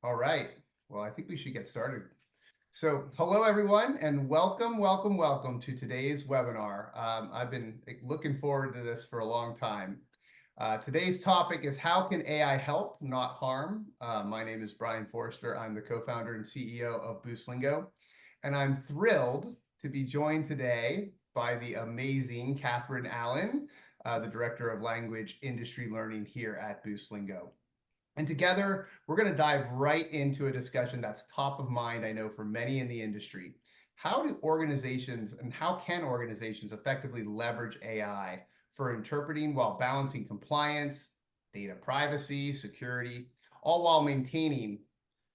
All right. Well, I think we should get started. So, hello everyone, and welcome to today's webinar. I've been looking forward to this for a long time. Today's topic is how can AI help, not harm? My name is Bryan Forrester. I'm the co-founder and CEO of Boostlingo, and I'm thrilled to be joined today by the amazing Katharine Allen, the Director of Language Industry Learning here at Boostlingo. And together, we're going to dive right into a discussion that's top of mind, I know, for many in the industry. How do organizations and how can organizations effectively leverage AI for interpreting while balancing compliance, data privacy, security, all while maintaining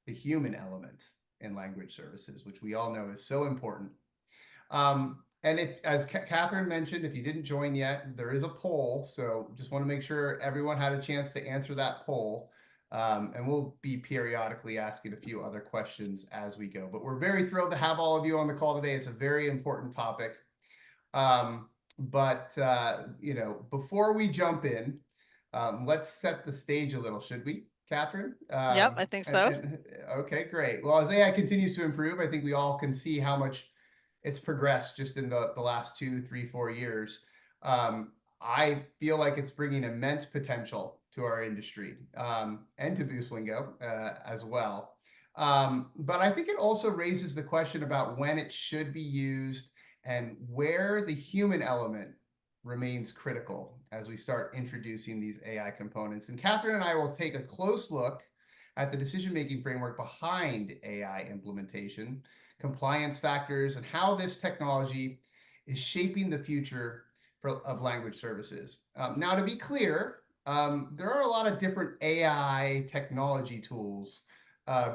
the human element in language services, which we all know is so important. And if, as Katharine mentioned, if you didn't join yet, there is a poll. So just want to make sure everyone had a chance to answer that poll. And we'll be periodically asking a few other questions as we go. But we're very thrilled to have all of you on the call today. It's a very important topic. Before we jump in, let's set the stage a little, should we, Katharine? Yep, I think so. Okay, great. Well, as AI continues to improve, I think we all can see how much it's progressed just in the last 2, 3, 4 years. I feel like it's bringing immense potential to our industry and to Boostlingo as well. But I think it also raises the question about when it should be used and where the human element remains critical as we start introducing these AI components. And Katharine and I will take a close look at the decision-making framework behind AI implementation, compliance factors, and how this technology is shaping the future of language services. Now, to be clear, there are a lot of different AI technology tools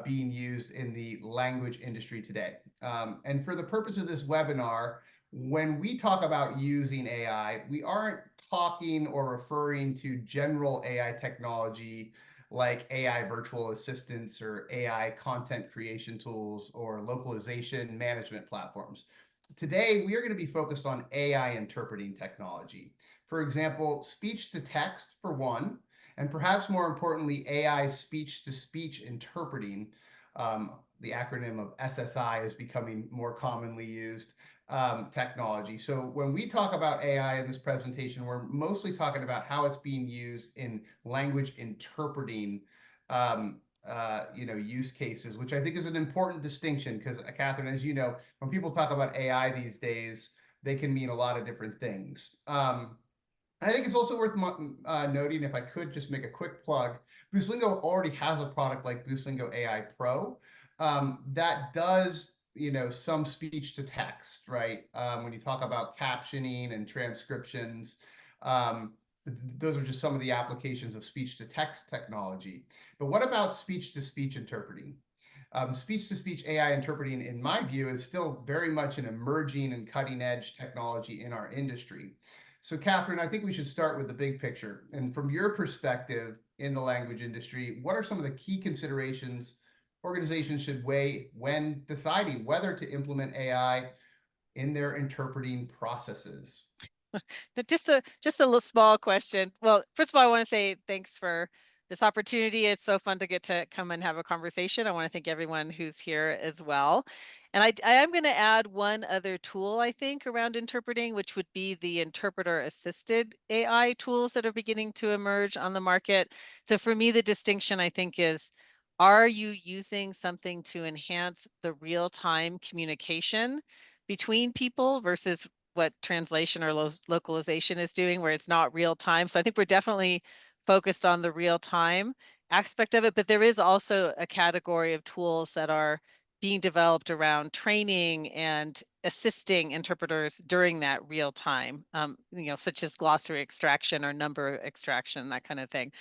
being used in the language industry today. And for the purpose of this webinar, when we talk about using AI, we aren't talking or referring to general AI technology like AI virtual assistants or AI content creation tools or localization management platforms. Today, we are going to be focused on AI interpreting technology. For example, speech to text for one, and perhaps more importantly, AI speech-to-speech interpreting. The acronym of SSI is becoming more commonly used technology. So when we talk about AI in this presentation, we're mostly talking about how it's being used in language interpreting use cases, which I think is an important distinction because, Katharine, as you know, when people talk about AI these days, they can mean a lot of different things. I think it's also worth noting, if I could just make a quick plug, Boostlingo already has a product like Boostlingo AI Pro that does some speech to text, right? When you talk about captioning and transcriptions, those are just some of the applications of speech to text technology. But what about speech to speech interpreting? Speech to speech AI interpreting, in my view, is still very much an emerging and cutting edge technology in our industry. So, Katharine, I think we should start with the big picture. And from your perspective in the language industry, what are some of the key considerations organizations should weigh when deciding whether to implement AI in their interpreting processes? Just a little small question. Well, first of all, I want to say thanks for this opportunity. It's so fun to get to come and have a conversation. I want to thank everyone who's here as well. And I am going to add one other tool, I think, around interpreting, which would be the interpreter assisted AI tools that are beginning to emerge on the market. So for me, the distinction, I think, is, are you using something to enhance the real-time communication between people versus what translation or localization is doing, where it's not real time? So I think we're definitely focused on the real time aspect of it, but there is also a category of tools that are being developed around training and assisting interpreters during that real time, such as glossary extraction or number extraction, that kind of thing.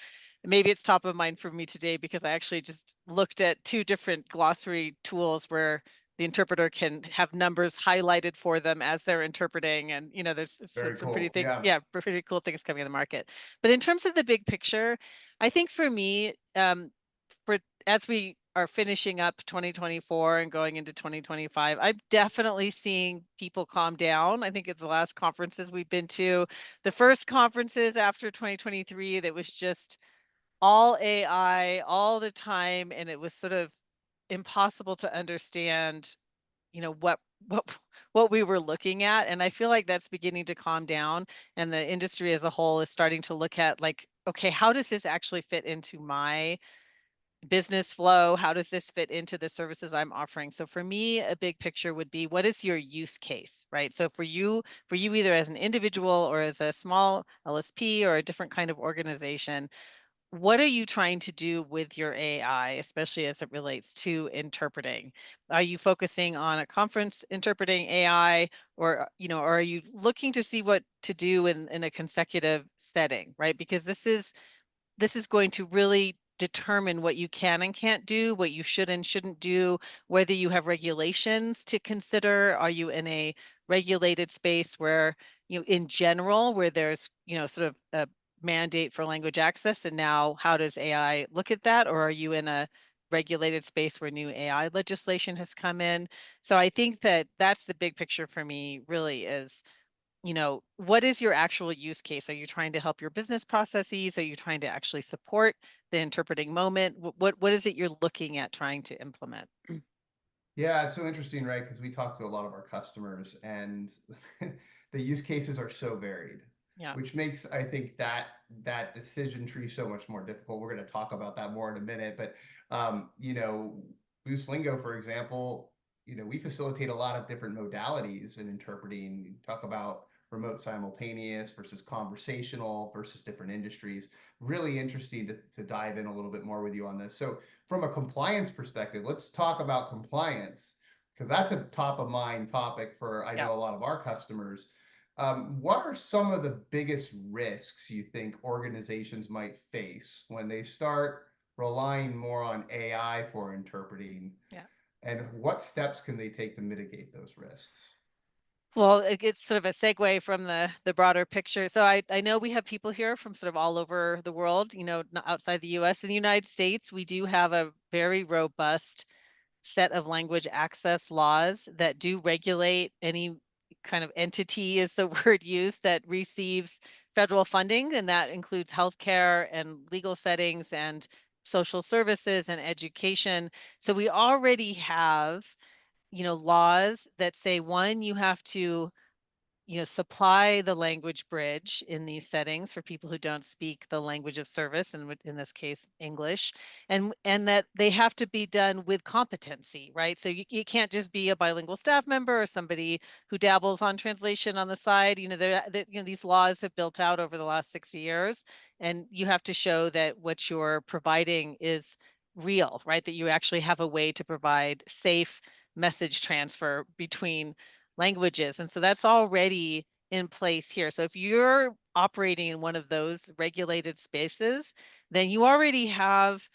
Maybe it's top of mind for me today because I actually just looked at 2 different glossary tools where the interpreter can have numbers highlighted for them as they're interpreting, and there's Very some pretty cool. things, Yeah. yeah, pretty cool things coming in the market. But in terms of the big picture, I think for me, for as we are finishing up 2024 and going into 2025, I'm definitely seeing people calm down. I think at the last conferences we've been to, the first conferences after 2023, that was just all AI all the time, and it was sort of impossible to understand, what what what we were looking at, and I feel like that's beginning to calm down, and the industry as a whole is starting to look at, like, okay, how does this actually fit into my business flow? How does this fit into the services I'm offering? So for me, a big picture would be, what is your use case, right? So for you either as an individual or as a small LSP or a different kind of organization, what are you trying to do with your AI, especially as it relates to interpreting? Are you focusing on a conference interpreting AI, or or are you looking to see what to do in a consecutive setting, right? Because this is going to really determine what you can and can't do, what you should and shouldn't do, whether you have regulations to consider. Are you in a regulated space where, in general, where there's, sort of a mandate for language access, and now how does AI look at that? Or are you in a regulated space where new AI legislation has come in? So I think that that's the big picture for me, really, is, what is your actual use case? Are you trying to help your business processes? Are you trying to actually support the interpreting moment? What is it you're looking at trying to implement? Yeah, it's so interesting, right? Because we talk to a lot of our customers, and the use cases are so varied, Yeah, which makes, I think, that decision tree so much more difficult. We're going to talk about that more in a minute, but Boostlingo, for example, we facilitate a lot of different modalities in interpreting. You talk about remote simultaneous versus conversational versus different industries. Really interesting to dive in a little bit more with you on this. So from a compliance perspective, let's talk about compliance, because that's a top of mind topic for, I yeah. know, a lot of our customers. What are some of the biggest risks you think organizations might face when they start relying more on AI for interpreting? Yeah. And what steps can they take to mitigate those risks? Well, it's sort of a segue from the broader picture. So I know we have people here from sort of all over the world, not outside the US. In the United States, we do have a very robust set of language access laws that do regulate any kind of entity, is the word used, that receives federal funding, and that includes healthcare and legal settings and social services and education. So we already have, laws that say, one, you have to, supply the language bridge in these settings for people who don't speak the language of service, and in this case, English, and that they have to be done with competency, right? So you can't just be a bilingual staff member or somebody who dabbles on translation on the side. These laws have built out over the last 60 years, and you have to show that what you're providing is real, right? That you actually have a way to provide safe message transfer between languages. And so that's already in place here. So if you're operating in one of those regulated spaces, then you already have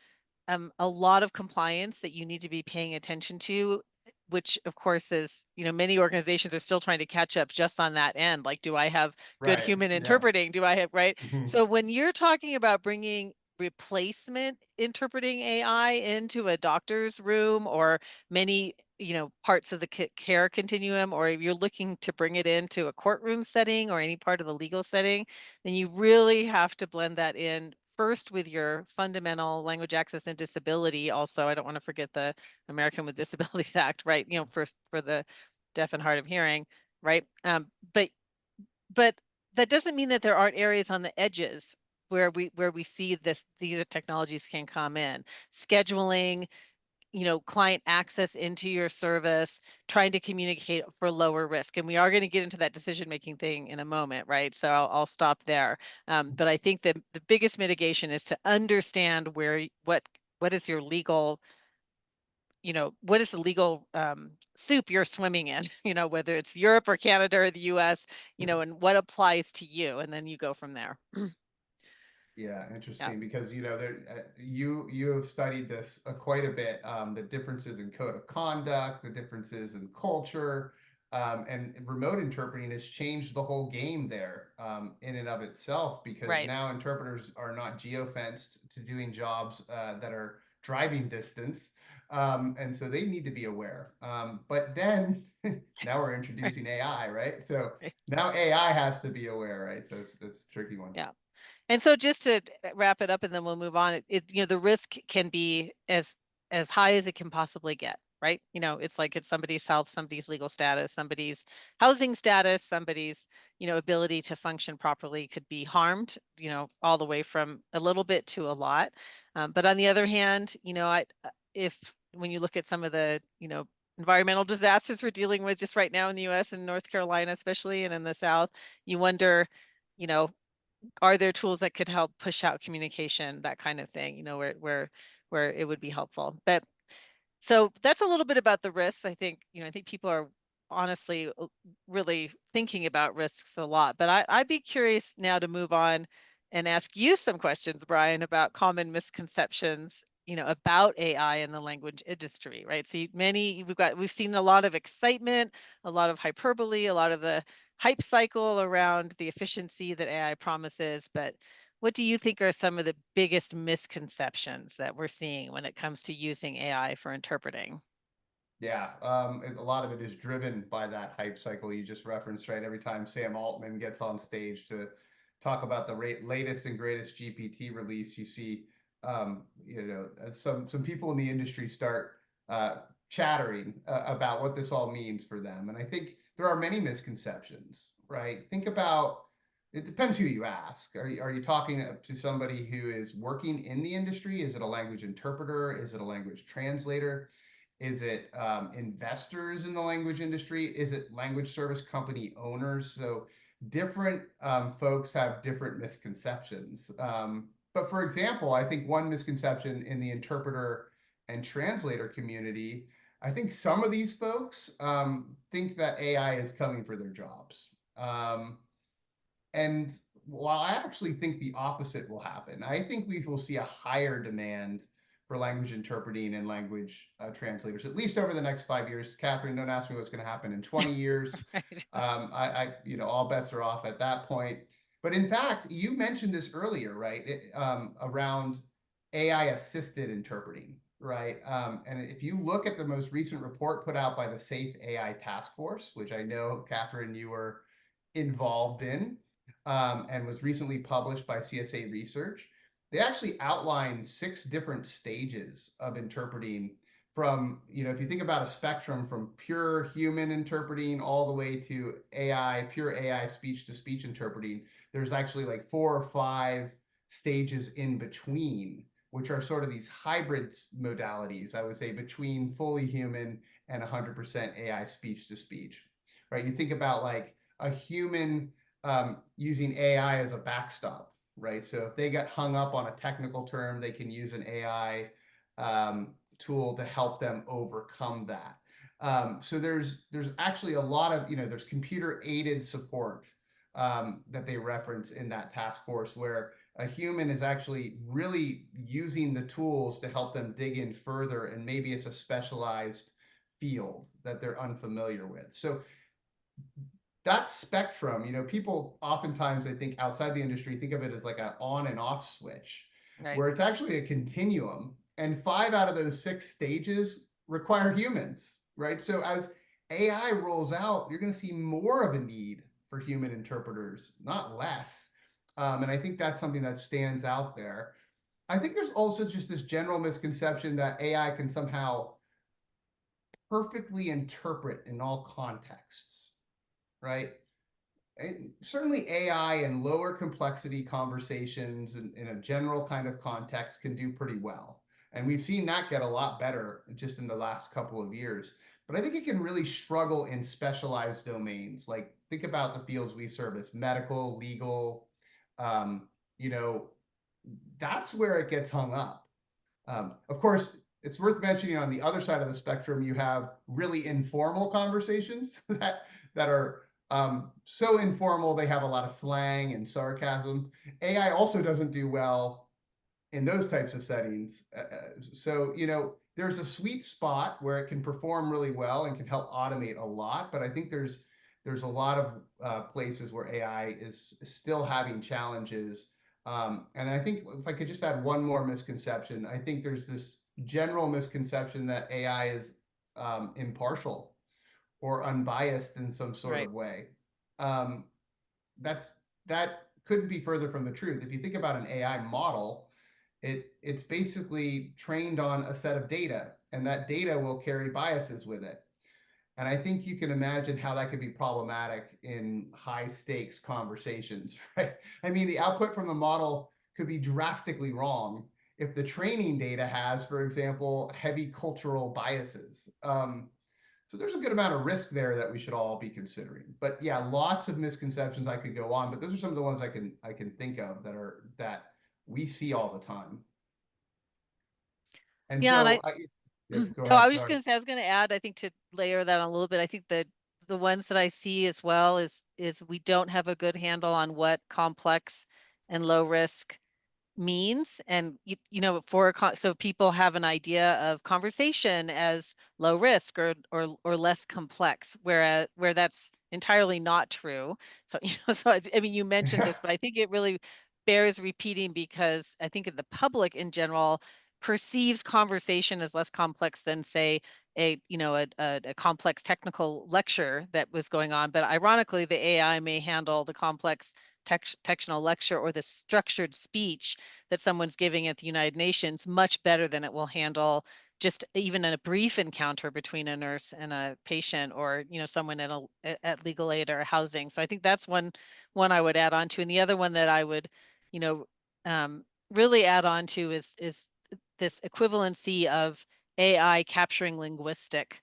a lot of compliance that you need to be paying attention to, which of course is, many organizations are still trying to catch up just on that end. Like, do I have good Right. human Yeah. interpreting? Do I have, right? Mhm. So when you're talking about bringing replacement interpreting AI into a doctor's room, or many, parts of the care continuum, or if you're looking to bring it into a courtroom setting or any part of the legal setting, then you really have to blend that in first with your fundamental language access and disability. Also, I don't want to forget the American with Disabilities Act, right? First for the deaf and hard of hearing, right? But that doesn't mean that there aren't areas on the edges where we see this these technologies can come in. Scheduling, client access into your service, trying to communicate for lower risk. And we are going to get into that decision-making thing in a moment, right? So I'll stop there. But I think that the biggest mitigation is to understand what is your legal, what is the legal soup you're swimming in, whether it's Europe or Canada or the US, and what applies to you, and then you go from there. Yeah, Yeah, interesting, because you have studied this quite a bit. The differences in code of conduct, the differences in culture, and remote interpreting has changed the whole game there, in and of itself, because right. now interpreters are not geofenced to doing jobs that are driving distance, and so they need to be aware. But then now we're introducing AI, right? So Right. now AI has to be aware, right? So it's a tricky one. Yeah. And so just to wrap it up and then we'll move on, the risk can be as high as it can possibly get, right? It's like it's somebody's health, somebody's legal status, somebody's housing status, somebody's, ability to function properly could be harmed, all the way from a little bit to a lot. But on the other hand, if when you look at some of the, environmental disasters we're dealing with just right now in the US and North Carolina, especially, and in the South, you wonder, you know, are there tools that could help push out communication, that kind of thing, where it would be helpful. But so that's a little bit about the risks. I think people are honestly really thinking about risks a lot. But I'd be curious now to move on and ask you some questions, Bryan, about common misconceptions, about AI in the language industry, right? So we've seen a lot of excitement, a lot of hyperbole, a lot of the hype cycle around the efficiency that AI promises. But what do you think are some of the biggest misconceptions that we're seeing when it comes to using AI for interpreting? Yeah, a lot of it is driven by that hype cycle you just referenced, right? Every time Sam Altman gets on stage to talk about the latest and greatest GPT release, you see, some people in the industry start chattering about what this all means for them. And I think there are many misconceptions, right? Think about it depends who you ask. Are you talking to somebody who is working in the industry? Is it a language interpreter? Is it a language translator? Is it investors in the language industry? Is it language service company owners? So different folks have different misconceptions. But for example, I think one misconception in the interpreter and translator community, I think some of these folks think that AI is coming for their jobs. And while I actually think the opposite will happen, I think we will see a higher demand for language interpreting and language translators, at least over the next 5 years. Katharine, don't ask me what's going to happen in 20 years. Right. All bets are off at that point. But in fact, you mentioned this earlier, right? Around AI assisted interpreting, right? And if you look at the most recent report put out by the Safe AI Task Force, which I know, Katharine, you were involved in, and was recently published by CSA Research, they actually outlined 6 different stages of interpreting from, if you think about a spectrum from pure human interpreting all the way to pure AI speech to speech interpreting, there's actually like 4 or 5 stages in between, which are sort of these hybrid modalities, I would say, between fully human and 100% AI speech to speech, right? You think about like a human using AI as a backstop, right? So if they get hung up on a technical term, they can use an AI tool to help them overcome that. So there's actually a lot of, there's computer aided support that they reference in that task force, where a human is actually really using the tools to help them dig in further, and maybe it's a specialized field that they're unfamiliar with. So that spectrum, people oftentimes, I think, outside the industry think of it as like an on and off switch, Right. where it's actually a continuum. And 5 out of those 6 stages require humans, right? So as AI rolls out, you're going to see more of a need for human interpreters, not less. And I think that's something that stands out there. I think there's also just this general misconception that AI can somehow perfectly interpret in all contexts, right? Certainly AI and lower complexity conversations in a general kind of context can do pretty well. And we've seen that get a lot better just in the last couple of years. But I think it can really struggle in specialized domains. Like think about the fields we service, medical, legal, um, you know, that's where it gets hung up. Of course, it's worth mentioning on the other side of the spectrum, you have really informal conversations that are so informal they have a lot of slang and sarcasm. AI also doesn't do well in those types of settings. So, there's a sweet spot where it can perform really well and can help automate a lot. But I think there's a lot of places where AI is still having challenges. And I think if I could just add one more misconception, I think there's this general misconception that AI is impartial or unbiased in some sort Right. of way. Um, that's that couldn't be further from the truth. If you think about an AI model, it's basically trained on a set of data, and that data will carry biases with it. And I think you can imagine how that could be problematic in high stakes conversations, right? I mean, the output from the model could be drastically wrong if the training data has, for example, heavy cultural biases. So there's a good amount of risk there that we should all be considering. But yeah, lots of misconceptions I could go on, but those are some of the ones I can think of that we see all the time. And Yeah, and so I yeah, go no, I ahead. was just Sorry. gonna say, I was gonna add, I think to layer that on a little bit, I think that the ones that I see as well is we don't have a good handle on what complex and low risk means. And so people have an idea of conversation as low risk or less complex, where that's entirely not true. So I mean, you mentioned this, but I think it really bears repeating, because I think the public in general perceives conversation as less complex than, say, a complex technical lecture that was going on. But ironically, the AI may handle the complex textual lecture or the structured speech that someone's giving at the United Nations much better than it will handle just even in a brief encounter between a nurse and a patient, or someone at legal aid or housing. So I think that's one I would add on to. And the other one that I would you know um, really add on to is this equivalency of AI capturing linguistic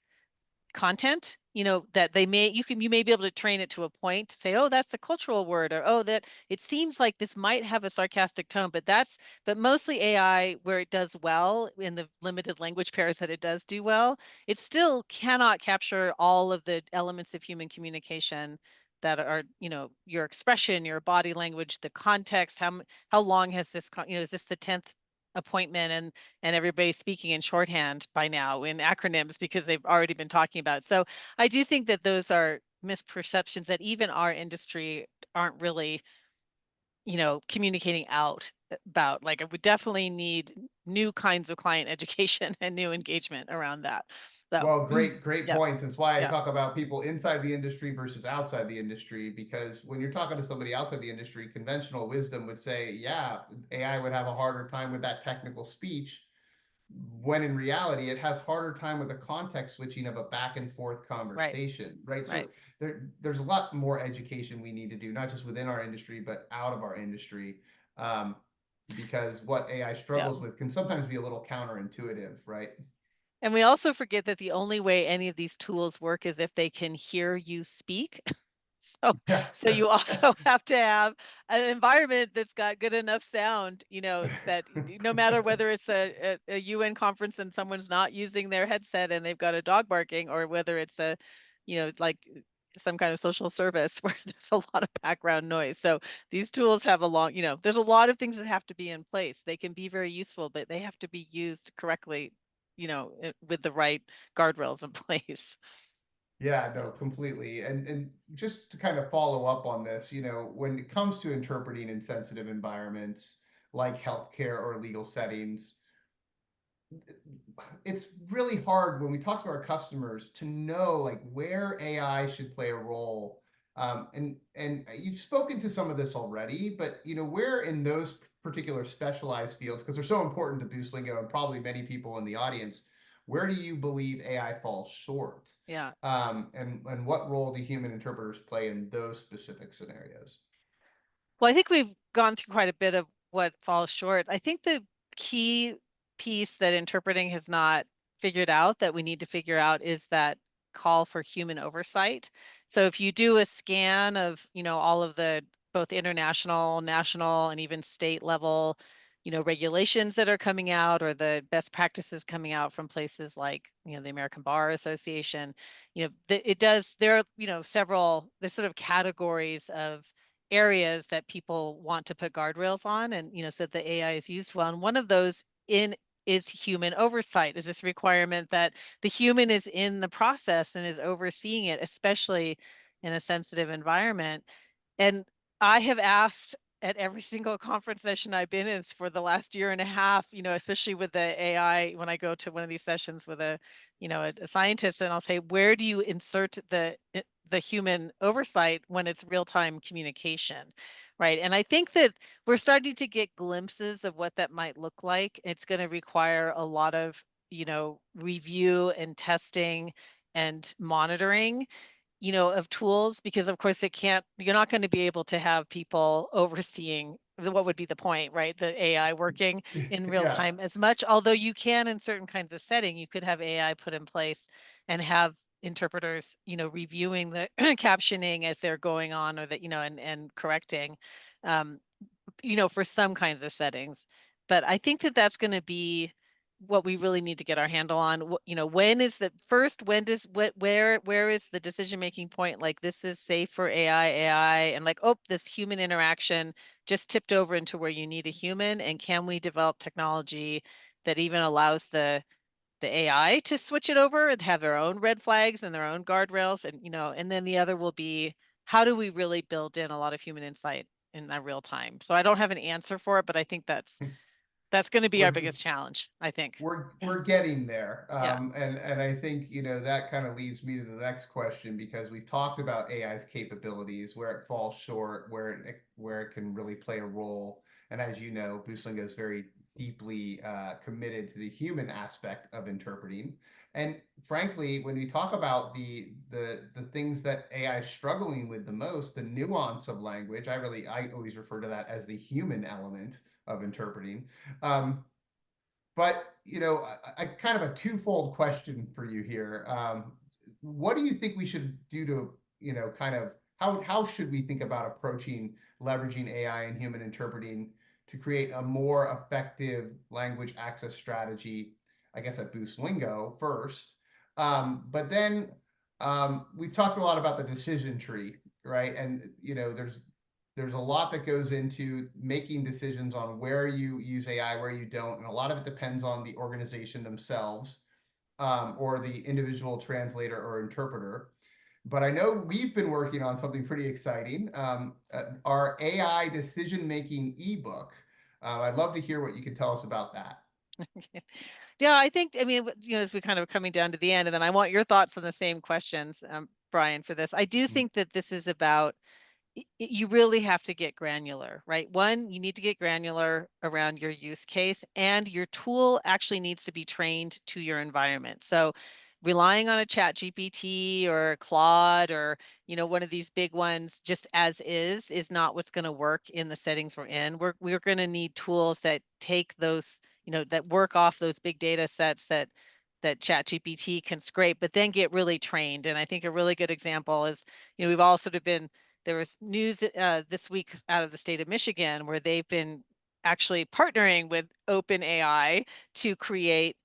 content, that you may be able to train it to a point to say, oh, that's the cultural word, or oh, that it seems like this might have a sarcastic tone. But mostly AI, where it does well in the limited language pairs that it does do well, it still cannot capture all of the elements of human communication that are, your expression, your body language, the context, how long has this is this the 10th appointment, and everybody's speaking in shorthand by now in acronyms because they've already been talking about it. So I do think that those are misperceptions that even our industry aren't really, communicating out about. Like, we definitely need new kinds of client education and new engagement around that. So Well, great yeah, points. It's why I yeah, talk about people inside the industry versus outside the industry, because when you're talking to somebody outside the industry, conventional wisdom would say, yeah, AI would have a harder time with that technical speech, when in reality, it has harder time with the context switching of a back and forth right, conversation, right? right. So there's a lot more education we need to do, not just within our industry, but out of our industry. Um, because what AI Yeah. struggles with can sometimes be a little counterintuitive, right? And we also forget that the only way any of these tools work is if they can hear you speak. So, Yeah. so you also have to have an environment that's got good enough sound, that no matter whether it's a UN conference and someone's not using their headset and they've got a dog barking, or whether it's like some kind of social service where there's a lot of background noise. So these tools have there's a lot of things that have to be in place. They can be very useful, but they have to be used correctly, with the right guardrails in place. Yeah, no, completely. And just to kind of follow up on this, when it comes to interpreting in sensitive environments like healthcare or legal settings, it's really hard when we talk to our customers to know like where AI should play a role. And you've spoken to some of this already, but where in those particular specialized fields, because they're so important to Boostlingo and probably many people in the audience, where do you believe AI falls short? Yeah. And what role do human interpreters play in those specific scenarios? Well, I think we've gone through quite a bit of what falls short. I think the key piece that interpreting has not figured out that we need to figure out is that call for human oversight. So if you do a scan of, all of the both international, national, and even state level, regulations that are coming out, or the best practices coming out from places like, the American Bar Association, there are, there's sort of categories of areas that people want to put guardrails on, and so that the AI is used well. And one of those in is human oversight, is this requirement that the human is in the process and is overseeing it, especially in a sensitive environment. And I have asked at every single conference session I've been in for the last year and a half, especially with the AI, when I go to one of these sessions with a scientist, and I'll say, where do you insert the human oversight when it's real-time communication, right? And I think that we're starting to get glimpses of what that might look like. It's going to require a lot of, review and testing and monitoring, of tools, because of course you're not going to be able to have people overseeing what would be the point, right? The AI working in real Yeah. time as much, although you can in certain kinds of setting, you could have AI put in place and have interpreters, reviewing the captioning as they're going on, or that, and correcting. Um, for some kinds of settings. But I think that that's going to be what we really need to get our handle on. When is the first, when does where is the decision making point? Like, this is safe for AI, and like, oh, this human interaction just tipped over into where you need a human. And can we develop technology that even allows the AI to switch it over and have their own red flags and their own guardrails? And and then the other will be, how do we really build in a lot of human insight in that real time? So I don't have an answer for it, but I think that's going to be our We're biggest challenge, I think. we're getting there. Yeah. And I think, that kind of leads me to the next question, because we've talked about AI's capabilities, where it falls short, where it can really play a role. And as you know, Boostlingo is very deeply committed to the human aspect of interpreting. And frankly, when we talk about the things that AI is struggling with the most, the nuance of language, I always refer to that as the human element of interpreting. Um, but I kind of a twofold question for you here. What do you think we should do to, kind of how should we think about approaching leveraging AI and human interpreting to create a more effective language access strategy? I guess at Boostlingo first, but then we've talked a lot about the decision tree, right? And there's a lot that goes into making decisions on where you use AI, where you don't, and a lot of it depends on the organization themselves, or the individual translator or interpreter. But I know we've been working on something pretty exciting, our AI decision making ebook. I'd love to hear what you can tell us about that. Yeah, I think, I mean, as we kind of coming down to the end, and then I want your thoughts on the same questions, Bryan, for this. I do think that this is about, you really have to get granular, right? One, you need to get granular around your use case, and your tool actually needs to be trained to your environment. So relying on a chat GPT or Claude, or one of these big ones just as is not what's going to work in the settings we're in. We're going to need tools that take those, that work off those big data sets that chat GPT can scrape, but then get really trained. And I think a really good example is, we've all sort of been, there was news this week out of the state of Michigan, where they've been actually partnering with OpenAI to create,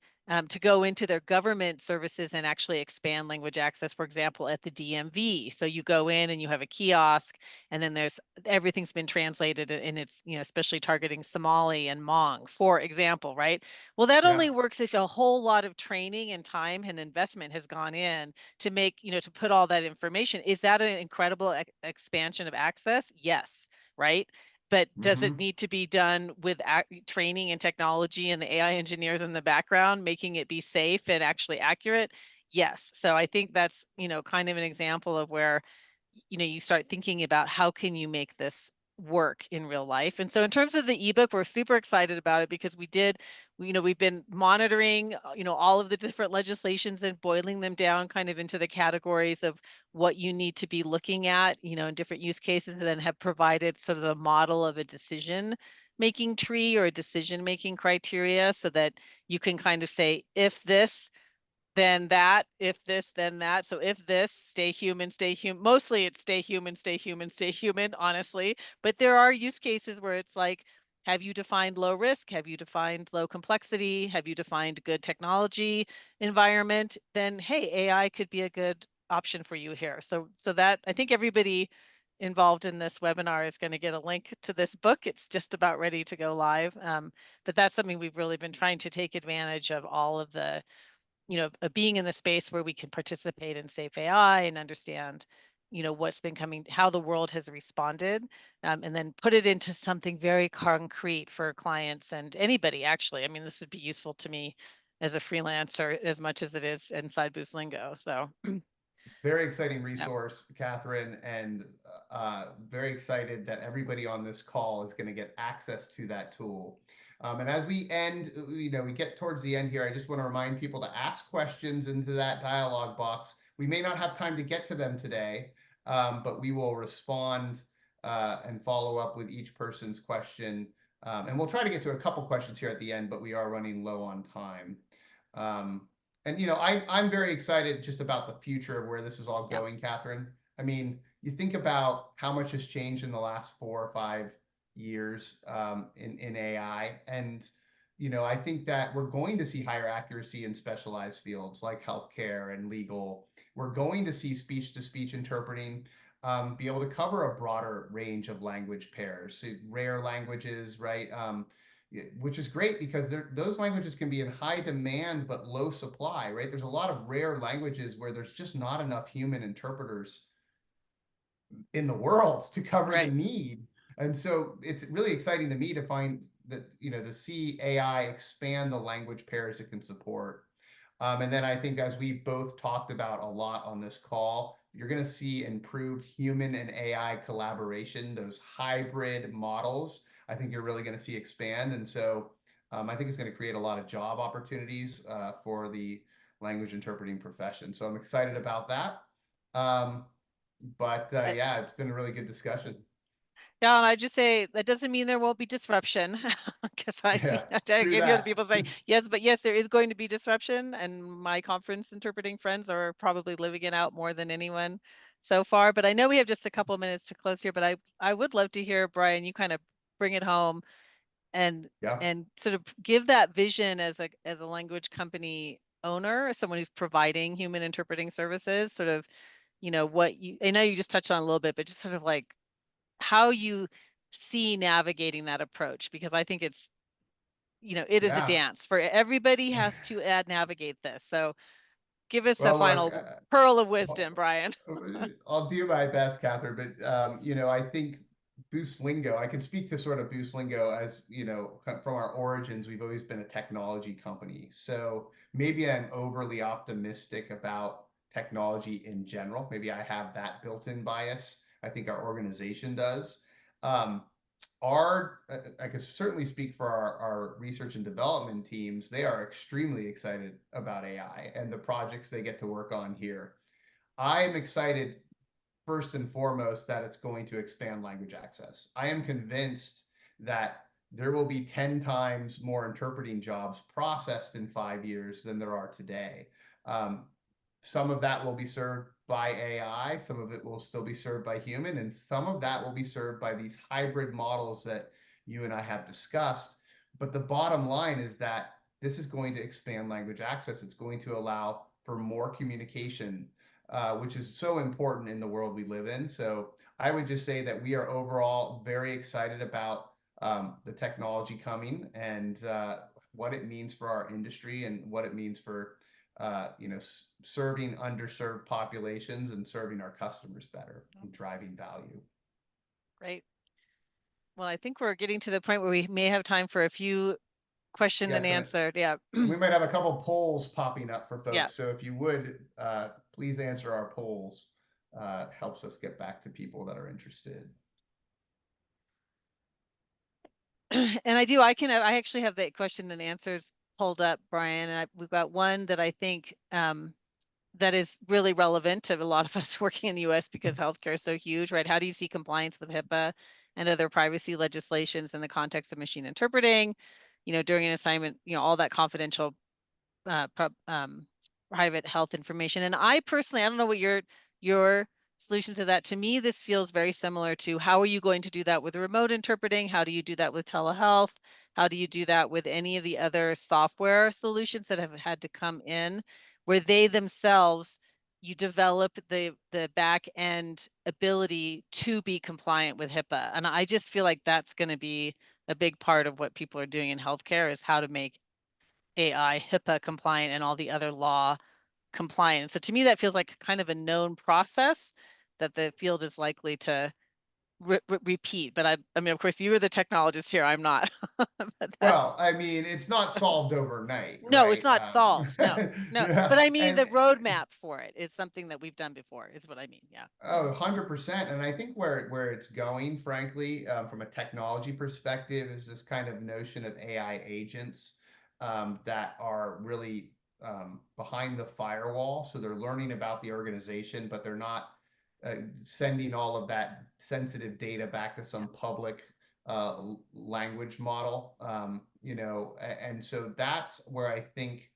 to go into their government services and actually expand language access, for example, at the DMV. So you go in and you have a kiosk, and then everything's been translated, and it's, especially targeting Somali and Hmong, for example, right? Well, that Yeah. only works if a whole lot of training and time and investment has gone in to make, to put all that information. Is that an incredible expansion of access? Yes, right? But does it Mm-hmm. need to be done with training and technology and the AI engineers in the background, making it be safe and actually accurate? Yes. So I think that's, kind of an example of where, you start thinking about, how can you make this work in real life? And so in terms of the ebook, we're super excited about it, because we've been monitoring, all of the different legislations and boiling them down kind of into the categories of what you need to be looking at, in different use cases, and then have provided sort of the model of a decision making tree or a decision making criteria, so that you can kind of say, if this, then that, if this, then that. So if this, stay human, stay human. Mostly it's stay human, stay human, stay human, honestly. But there are use cases where it's like, have you defined low risk? Have you defined low complexity? Have you defined good technology environment? Then, hey, AI could be a good option for you here. So that, I think everybody involved in this webinar is going to get a link to this book. It's just about ready to go live. But that's something we've really been trying to take advantage of, all of the, being in the space where we can participate in safe AI and understand, what's been coming, how the world has responded, and then put it into something very concrete for clients and anybody, actually. I mean, this would be useful to me as a freelancer as much as it is inside Boostlingo. So, Very exciting yeah, resource, Catherine, and very excited that everybody on this call is going to get access to that tool. And as we end, we get towards the end here, I just want to remind people to ask questions into that dialog box. We may not have time to get to them today, but we will respond and follow up with each person's question. And we'll try to get to a couple questions here at the end, but we are running low on time. Um, and I'm very excited just about the future of where this is all yeah, going, Catherine. I mean, you think about how much has changed in the last 4 or 5 years in AI, and I think that we're going to see higher accuracy in specialized fields like healthcare and legal. We're going to see speech-to-speech interpreting be able to cover a broader range of language pairs, so rare languages, right? Which is great because those languages can be in high demand but low supply, right? There's a lot of rare languages where there's just not enough human interpreters in the world to cover the right. need. And so it's really exciting to me to find that, to see AI expand the language pairs it can support. And then I think, as we both talked about a lot on this call, you're going to see improved human and AI collaboration, those hybrid models. I think you're really going to see expand. And so I think it's going to create a lot of job opportunities for the language interpreting profession. So I'm excited about that. Um, but Uh, yeah, it's been a really good discussion. Yeah, and I just say that doesn't mean there won't be disruption, because I see, Yeah, I true can hear the that. people say, yes, but yes, there is going to be disruption. And my conference interpreting friends are probably living it out more than anyone so far. But I know we have just a couple of minutes to close here, but I would love to hear, Bryan, you kind of bring it home and Yeah, sort of give that vision as a language company owner, someone who's providing human interpreting services, sort of, what you, I know you just touched on a little bit, but just sort of like how you see navigating that approach, because I think it's, it is a yeah. dance for everybody, has to navigate this. So give us a Well, look, final pearl of wisdom, Bryan. I'll do my best, Catherine, but I think Boostlingo, I can speak to sort of Boostlingo as, from our origins, we've always been a technology company. So maybe I'm overly optimistic about technology in general. Maybe I have that built-in bias. I think our organization does. Um, I could certainly speak for our research and development teams. They are extremely excited about AI and the projects they get to work on here. I'm excited first and foremost that it's going to expand language access. I am convinced that there will be 10 times more interpreting jobs processed in 5 years than there are today. Um, some of that will be served by AI, some of it will still be served by human, and some of that will be served by these hybrid models that you and I have discussed. But the bottom line is that this is going to expand language access. It's going to allow for more communication, which is so important in the world we live in. So I would just say that we are overall very excited about the technology coming and what it means for our industry and what it means for serving underserved populations and serving our customers better and driving value. Right. Well, I think we're getting to the point where we may have time for a few question and Yes, answer. Yeah. and we might have a couple polls popping up for Yeah. folks. So if you would, please answer our polls. Helps us get back to people that are interested. And I actually have the question and answers pulled up, Bryan, and we've got one that I think that is really relevant to a lot of us working in the US because healthcare is so huge, right? How do you see compliance with HIPAA and other privacy legislations in the context of machine interpreting, during an assignment, all that confidential uh, private health information. And I personally, I don't know what your solution to that. To me, this feels very similar to how are you going to do that with remote interpreting? How do you do that with telehealth? How do you do that with any of the other software solutions that have had to come in, where they themselves, you develop the back end ability to be compliant with HIPAA. And I just feel like that's going to be a big part of what people are doing in healthcare, is how to make AI HIPAA compliant and all the other law compliant. So to me, that feels like kind of a known process. that the field is likely to repeat. But I mean, of course, you are the technologist here. I'm not. But that's Well, I mean, it's not solved overnight, no, it's right? not solved. No, no. Yeah, But I mean, and the roadmap for it is something that we've done before, is what I mean. Yeah. oh, 100%. And I think where it's going, frankly, from a technology perspective, is this kind of notion of AI agents that are really behind the firewall. So they're learning about the organization, but they're not sending all of that sensitive data back to Yeah. some public language model. And so that's where I think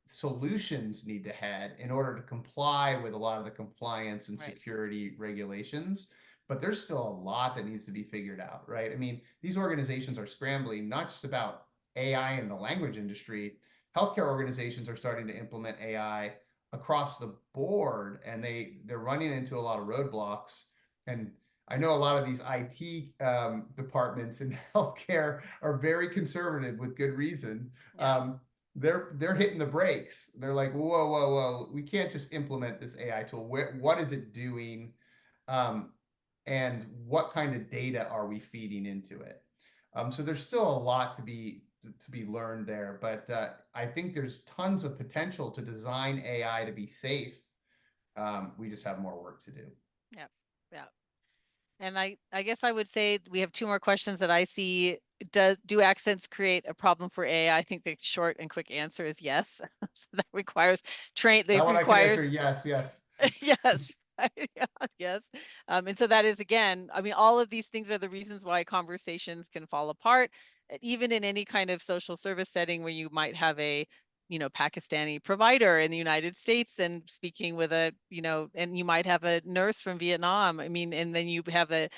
solutions need to head in order to comply with a lot of the compliance and Right. security regulations. But there's still a lot that needs to be figured out, right? I mean, these organizations are scrambling not just about AI in the language industry. Healthcare organizations are starting to implement AI across the board, and they're running into a lot of roadblocks. And I know a lot of these IT departments in healthcare are very conservative with good reason. Yeah. They're hitting the brakes. They're like, whoa, whoa, whoa, we can't just implement this AI tool. What is it doing? Um, and what kind of data are we feeding into it? So there's still a lot to be learned there, but I think there's tons of potential to design AI to be safe. We just have more work to do. Yeah. Yeah. And I guess I would say we have two more questions that I see. Do accents create a problem for AI? I think the short and quick answer is yes. So that requires That it one I can answer requires yes, yes. yes. Right, yeah, yes. And so that is again, I mean, all of these things are the reasons why conversations can fall apart, even in any kind of social service setting where you might have a, Pakistani provider in the United States and speaking with and you might have a nurse from Vietnam. I mean, and then you have the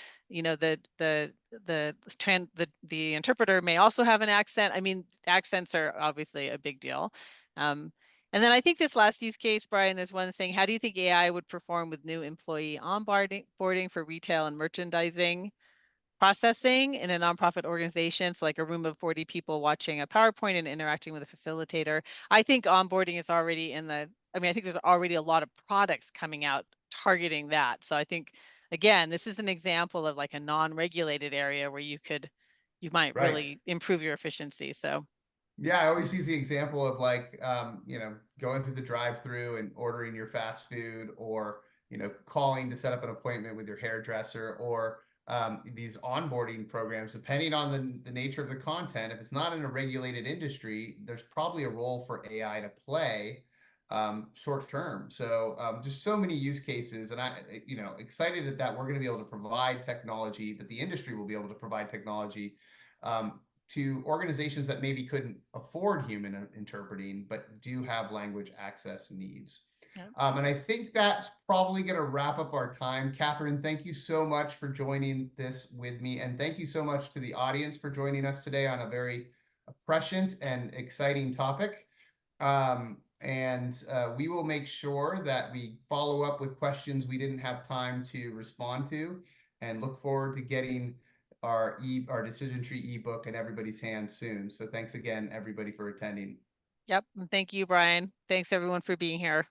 interpreter may also have an accent. I mean, accents are obviously a big deal. Um, and then I think this last use case, Bryan, there's one saying, how do you think AI would perform with new employee onboarding for retail and merchandising processing in a nonprofit organization? So like a room of 40 people watching a PowerPoint and interacting with a facilitator. I think onboarding is already I think there's already a lot of products coming out targeting that. So I think, again, this is an example of like a non-regulated area where you might Right. really improve your efficiency. So Yeah, I always use the example of like, going through the drive-through and ordering your fast food, or calling to set up an appointment with your hairdresser, or these onboarding programs. Depending on the nature of the content, if it's not in a regulated industry, there's probably a role for AI to play short term. So just so many use cases, and excited at that we're going to be able to provide technology, that the industry will be able to provide technology. To organizations that maybe couldn't afford human interpreting, but do have language access needs. yeah. And I think that's probably going to wrap up our time. Katharine, thank you so much for joining this with me. And thank you so much to the audience for joining us today on a very prescient and exciting topic. And we will make sure that we follow up with questions we didn't have time to respond to, and look forward to getting our decision tree ebook in everybody's hands soon. So thanks again, everybody, for attending. Yep. And thank you, Bryan. Thanks everyone for being here.